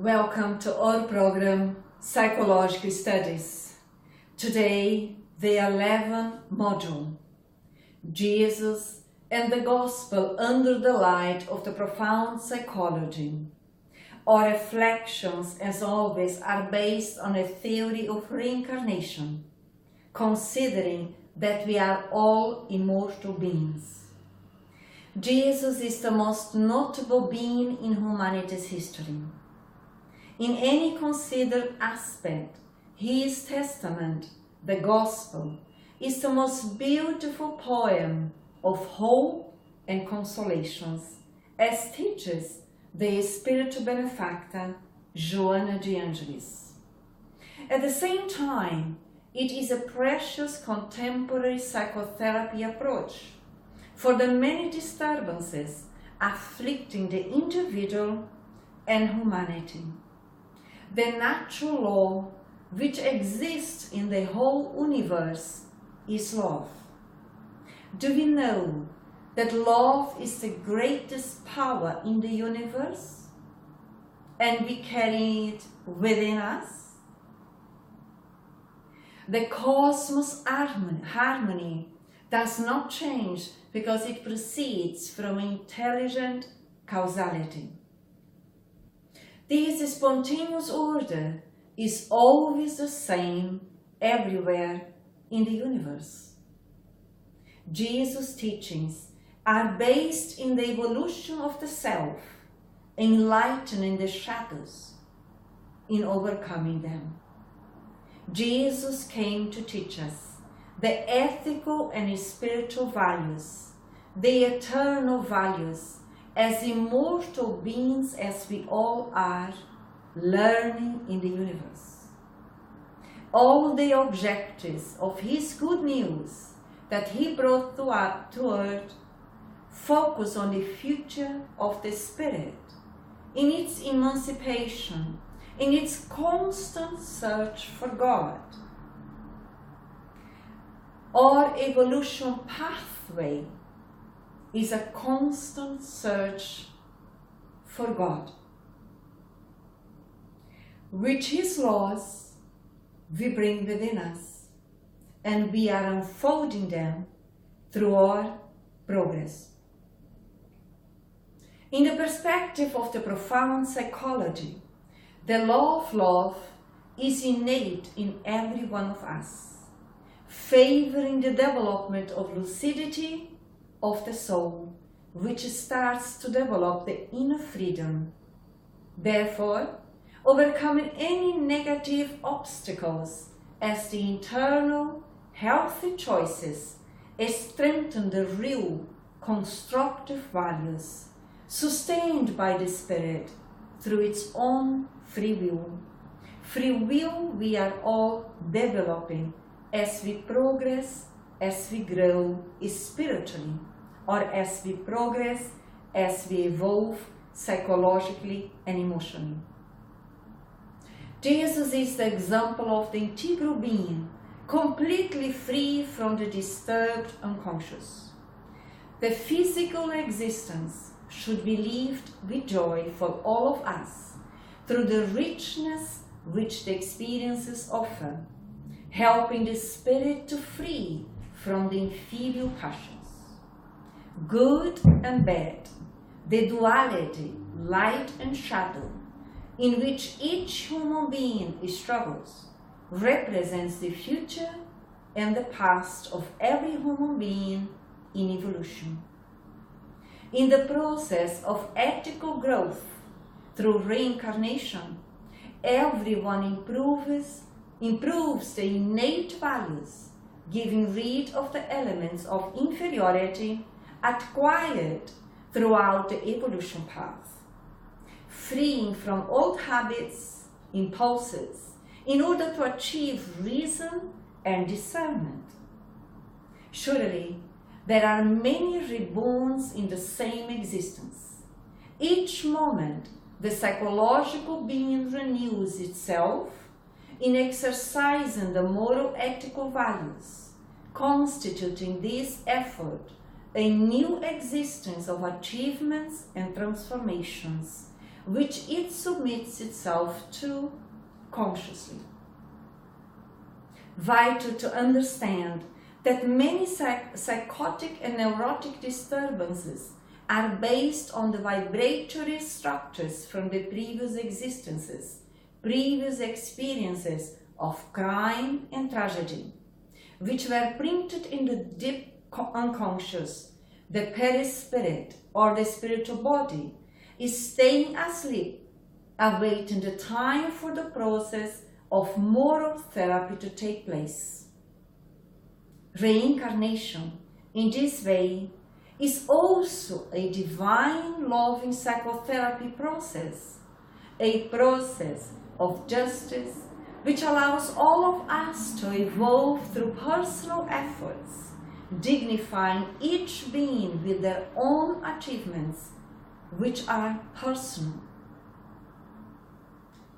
Welcome to our program, Psychological Studies. Today, the 11th module, Jesus and the Gospel under the light of the profound psychology. Our reflections, as always, are based on a theory of reincarnation, considering that we are all immortal beings. Jesus is the most notable being in humanity's history. In any considered aspect, his testament, the Gospel, is the most beautiful poem of hope and consolations, as teaches the spiritual benefactor Joana de Angelis. At the same time, it is a precious contemporary psychotherapy approach for the many disturbances afflicting the individual and humanity. The natural law which exists in the whole universe is love. Do we know that love is the greatest power in the universe and we carry it within us? The cosmos harmony does not change because it proceeds from intelligent causality. This spontaneous order is always the same everywhere in the universe. Jesus' teachings are based in the evolution of the self, enlightening the shadows, in overcoming them. Jesus came to teach us the ethical and spiritual values, the eternal values, as immortal beings as we all are, learning in the universe. All the objectives of his good news that he brought to earth focus on the future of the spirit, in its emancipation, in its constant search for God. Our evolution pathway is a constant search for God. Which his laws we bring within us, and we are unfolding them through our progress. In the perspective of the profound psychology, the law of love is innate in every one of us, favoring the development of lucidity of the soul, which starts to develop the inner freedom. Therefore, overcoming any negative obstacles as the internal, healthy choices strengthen the real, constructive values, sustained by the Spirit through its own free will. Free will we are all developing as we progress, as we grow spiritually, or as we progress, as we evolve psychologically and emotionally. Jesus is the example of the integral being, completely free from the disturbed unconscious. The physical existence should be lived with joy for all of us, through the richness which the experiences offer, helping the spirit to free from the inferior passions. Good and bad, the duality, light and shadow, in which each human being struggles, represents the future and the past of every human being in evolution. In the process of ethical growth through reincarnation, everyone improves the innate values, giving rid of the elements of inferiority acquired throughout the evolution path, freeing from old habits, impulses, in order to achieve reason and discernment. Surely, there are many reborns in the same existence. Each moment, the psychological being renews itself in exercising the moral ethical values, constituting this effort a new existence of achievements and transformations, which it submits itself to consciously. Vital to understand that many psychotic and neurotic disturbances are based on the vibratory structures from the previous existences, previous experiences of crime and tragedy, which were printed in the deep unconscious. The perispirit, or the spiritual body, is staying asleep, awaiting the time for the process of moral therapy to take place. Reincarnation, in this way, is also a divine loving psychotherapy process, a process of justice which allows all of us to evolve through personal efforts, dignifying each being with their own achievements, which are personal.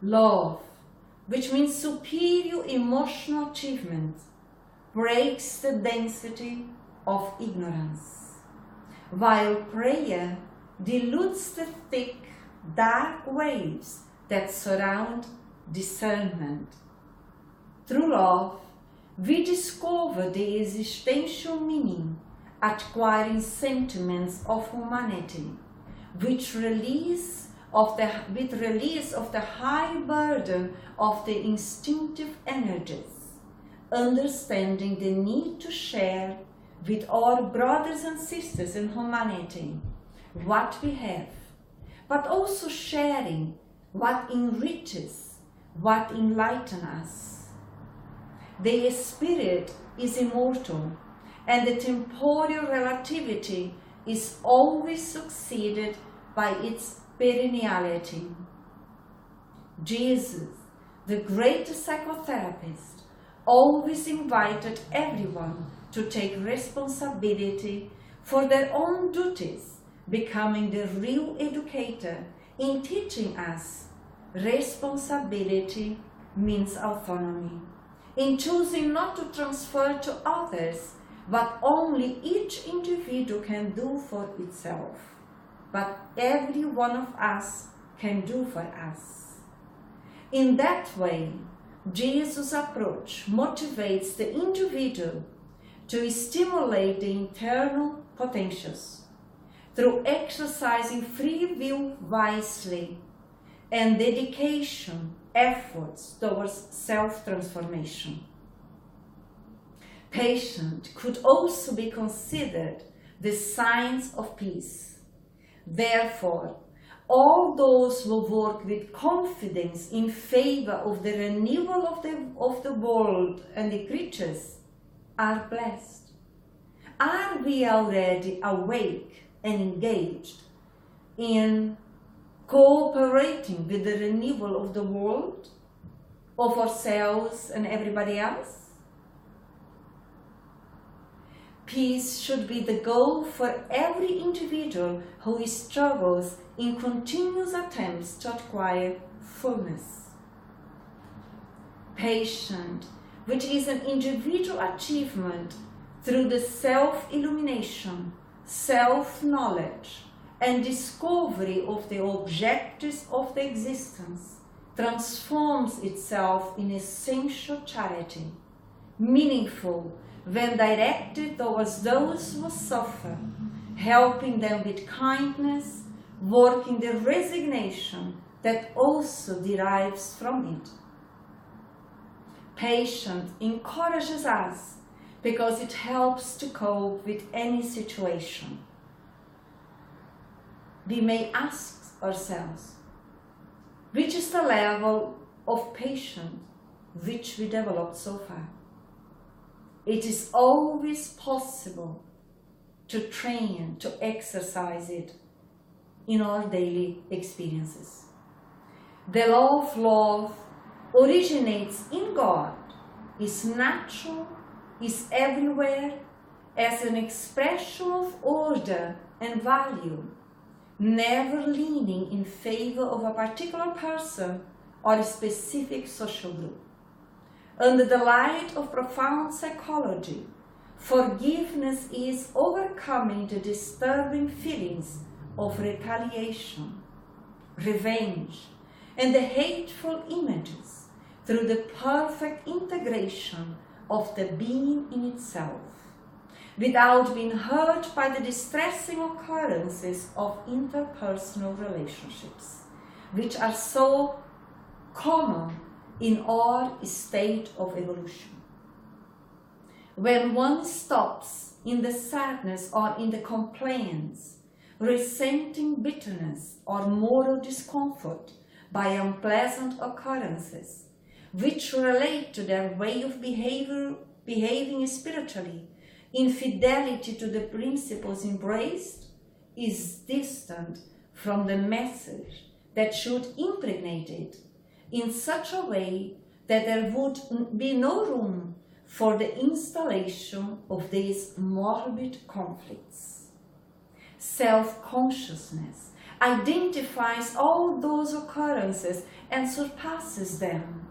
Love, which means superior emotional achievement, breaks the density of ignorance, while prayer dilutes the thick, dark waves that surround discernment. Through love, we discover the existential meaning, acquiring sentiments of humanity, with release of the high burden of the instinctive energies, understanding the need to share with our brothers and sisters in humanity what we have, but also sharing what enriches, what enlightens us. The spirit is immortal, and the temporal relativity is always succeeded by its perenniality. Jesus, the great psychotherapist, always invited everyone to take responsibility for their own duties, becoming the real educator in teaching us responsibility means autonomy, in choosing not to transfer to others what only each individual can do for itself, but every one of us can do for us. In that way, Jesus' approach motivates the individual to stimulate the internal potentials through exercising free will wisely and dedication, efforts towards self-transformation. Patience could also be considered the signs of peace. Therefore, all those who work with confidence in favor of the renewal of the world and the creatures are blessed. Are we already awake and engaged in cooperating with the renewal of the world, of ourselves and everybody else? Peace should be the goal for every individual who struggles in continuous attempts to acquire fullness. Patience, which is an individual achievement through the self-illumination, self-knowledge, and discovery of the objectives of the existence, transforms itself in essential charity, meaningful when directed towards those who suffer, helping them with kindness, working the resignation that also derives from it. Patience encourages us because it helps to cope with any situation. We may ask ourselves, which is the level of patience which we developed so far? It is always possible to train, to exercise it in our daily experiences. The law of love originates in God, is natural, is everywhere, as an expression of order and value, never leaning in favor of a particular person or a specific social group. Under the light of profound psychology, forgiveness is overcoming the disturbing feelings of retaliation, revenge, and the hateful images through the perfect integration of the being in itself, without being hurt by the distressing occurrences of interpersonal relationships, which are so common in our state of evolution. When one stops in the sadness or in the complaints, resenting bitterness or moral discomfort by unpleasant occurrences, which relate to their way of behaving spiritually, infidelity to the principles embraced is distant from the message that should impregnate it in such a way that there would be no room for the installation of these morbid conflicts. Self-consciousness identifies all those occurrences and surpasses them,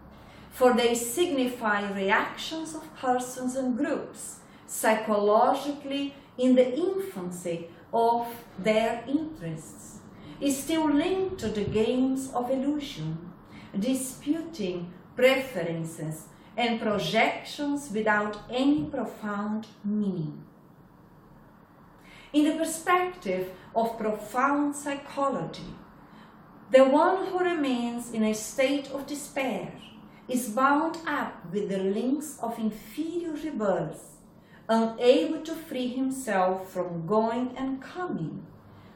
for they signify reactions of persons and groups psychologically in the infancy of their interests, is still linked to the games of illusion, disputing preferences and projections without any profound meaning. In the perspective of profound psychology, the one who remains in a state of despair is bound up with the links of inferior rebirth, unable to free himself from going and coming,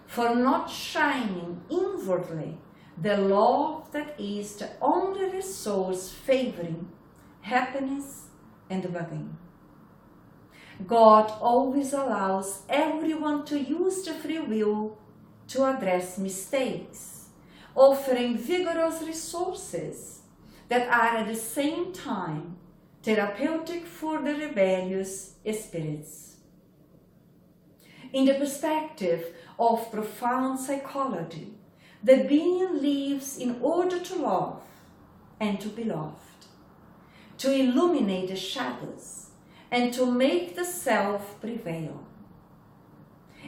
for not shining inwardly the love that is the only resource favoring happiness and well-being. God always allows everyone to use the free will to address mistakes, offering vigorous resources that are at the same time therapeutic for the rebellious spirits. In the perspective of profound psychology, the being lives in order to love and to be loved, to illuminate the shadows and to make the self prevail.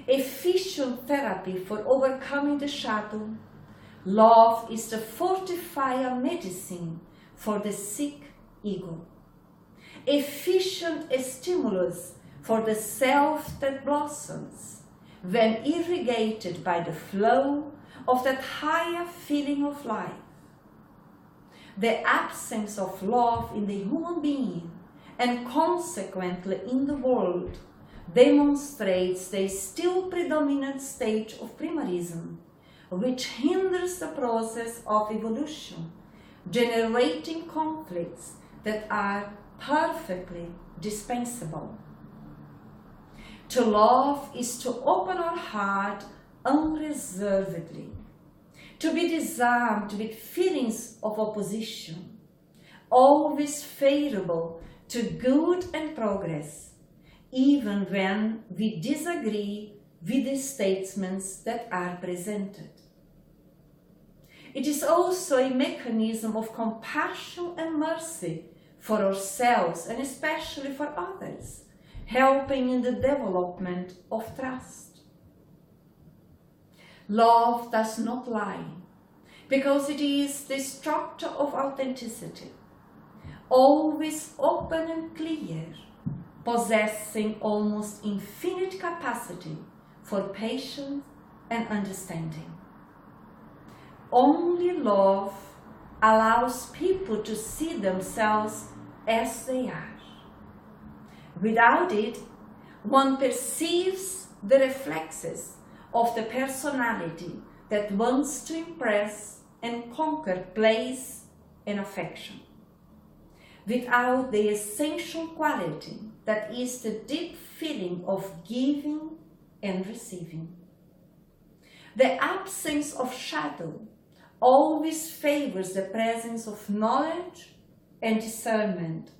Efficient therapy for overcoming the shadow, love is the fortifier medicine for the sick ego. Efficient stimulus for the self that blossoms when irrigated by the flow of that higher feeling of life. The absence of love in the human being and consequently in the world demonstrates the still predominant stage of primarism, which hinders the process of evolution, generating conflicts that are perfectly dispensable. To love is to open our heart unreservedly, to be disarmed with feelings of opposition, always favorable to good and progress, even when we disagree with the statements that are presented. It is also a mechanism of compassion and mercy for ourselves and especially for others, helping in the development of trust. Love does not lie, because it is the structure of authenticity, always open and clear, possessing almost infinite capacity for patience and understanding. Only love allows people to see themselves as they are. Without it, one perceives the reflexes of the personality that wants to impress and conquer place and affection, without the essential quality that is the deep feeling of giving and receiving. The absence of shadow always favors the presence of knowledge and discernment,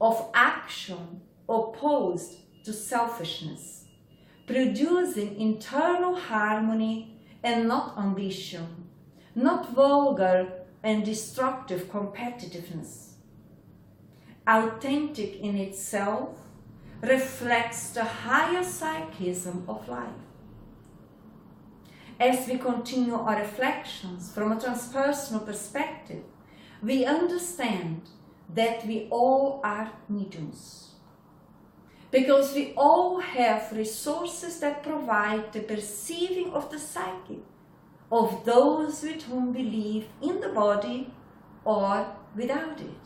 of action opposed to selfishness, producing internal harmony and not ambition, not vulgar and destructive competitiveness. Authentic in itself reflects the higher psychism of life. As we continue our reflections from a transpersonal perspective, we understand that we all are mediums. Because we all have resources that provide the perceiving of the psyche of those with whom we live in the body or without it.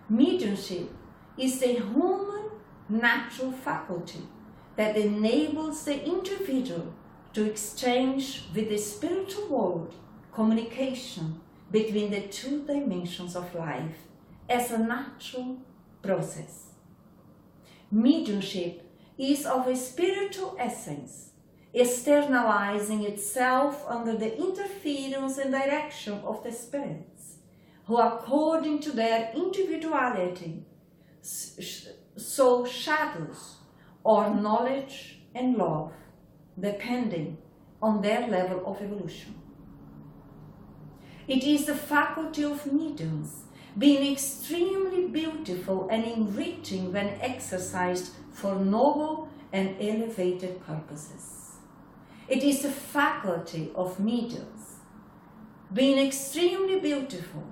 Mediumship is the human natural faculty that enables the individual to exchange with the spiritual world communication between the two dimensions of life as a natural process. Mediumship is of a spiritual essence, externalizing itself under the interference and direction of the spirits, who according to their individuality sow shadows or knowledge and love, depending on their level of evolution. It is the faculty of mediums being extremely beautiful and enriching when exercised for noble and elevated purposes. It is the faculty of mediums being extremely beautiful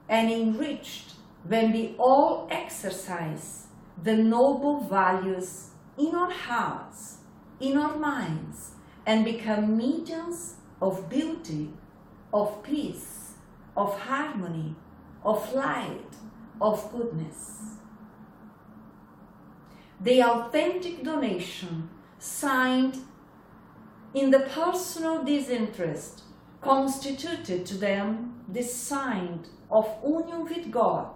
and enriched when we all exercise the noble values in our hearts, in our minds, and become mediums of beauty, of peace, of harmony, of light, of goodness. The authentic donation signed in the personal disinterest constituted to them the sign of union with God,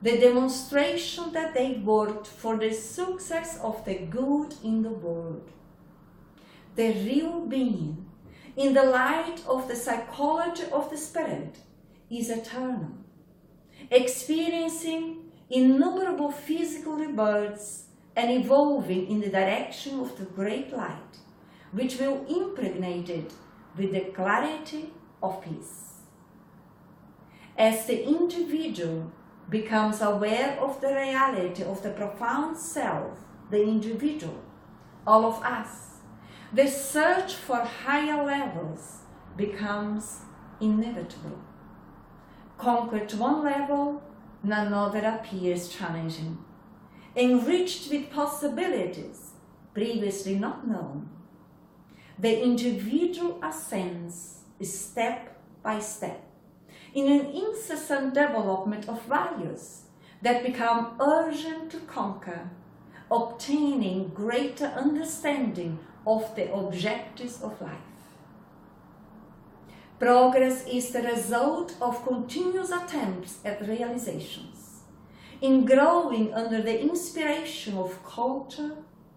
the demonstration that they worked for the success of the good in the world. The real being, in the light of the psychology of the spirit, is eternal, experiencing innumerable physical rebirths and evolving in the direction of the great light, which will impregnate it with the clarity of peace. As the individual becomes aware of the reality of the profound self, the individual, all of us, the search for higher levels becomes inevitable. Conquered one level, another appears challenging, enriched with possibilities previously not known. The individual ascends step by step in an incessant development of values that become urgent to conquer, obtaining greater understanding of the objectives of life. Progress is the result of continuous attempts at realizations, in growing under the inspiration of culture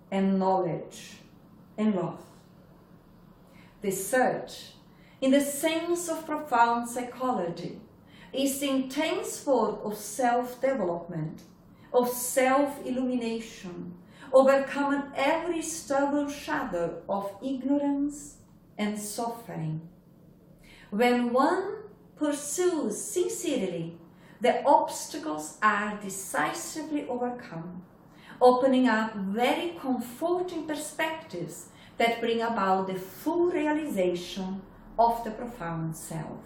and knowledge and love. The search, in the sense of profound psychology, is the intense work of self-development, of self-illumination, overcoming every stubborn shadow of ignorance and suffering. When one pursues sincerely, the obstacles are decisively overcome, opening up very comforting perspectives that bring about the full realization of the profound self.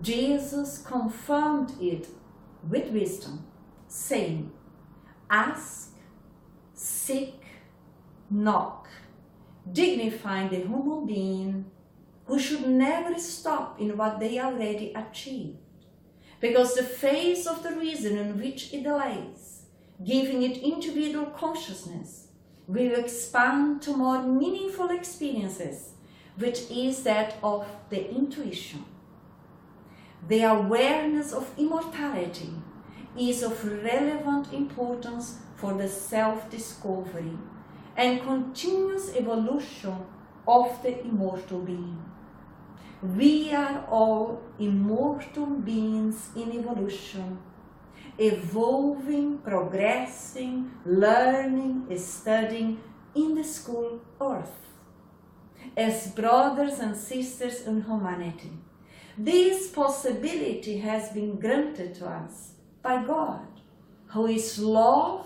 Jesus confirmed it with wisdom, saying, "Ask, seek, knock," dignifying the human being who should never stop in what they already achieved, because the phase of the reason in which it delays, giving it individual consciousness, will expand to more meaningful experiences, which is that of the intuition. The awareness of immortality is of relevant importance for the self-discovery and continuous evolution of the immortal being. We are all immortal beings in evolution, evolving, progressing, learning, studying in the school Earth, as brothers and sisters in humanity. This possibility has been granted to us by God, who is love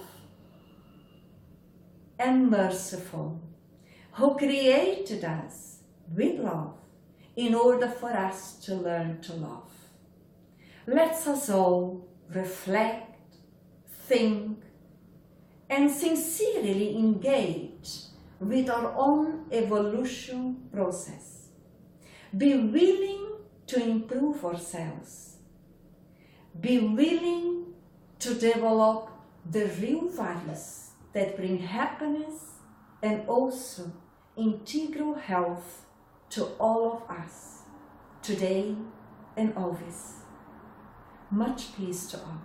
and merciful, who created us with love in order for us to learn to love. Let us all reflect, think, and sincerely engage with our own evolution process. Be willing to improve ourselves. Be willing to develop the real values that bring happiness and also integral health to all of us, today and always. Much peace to all.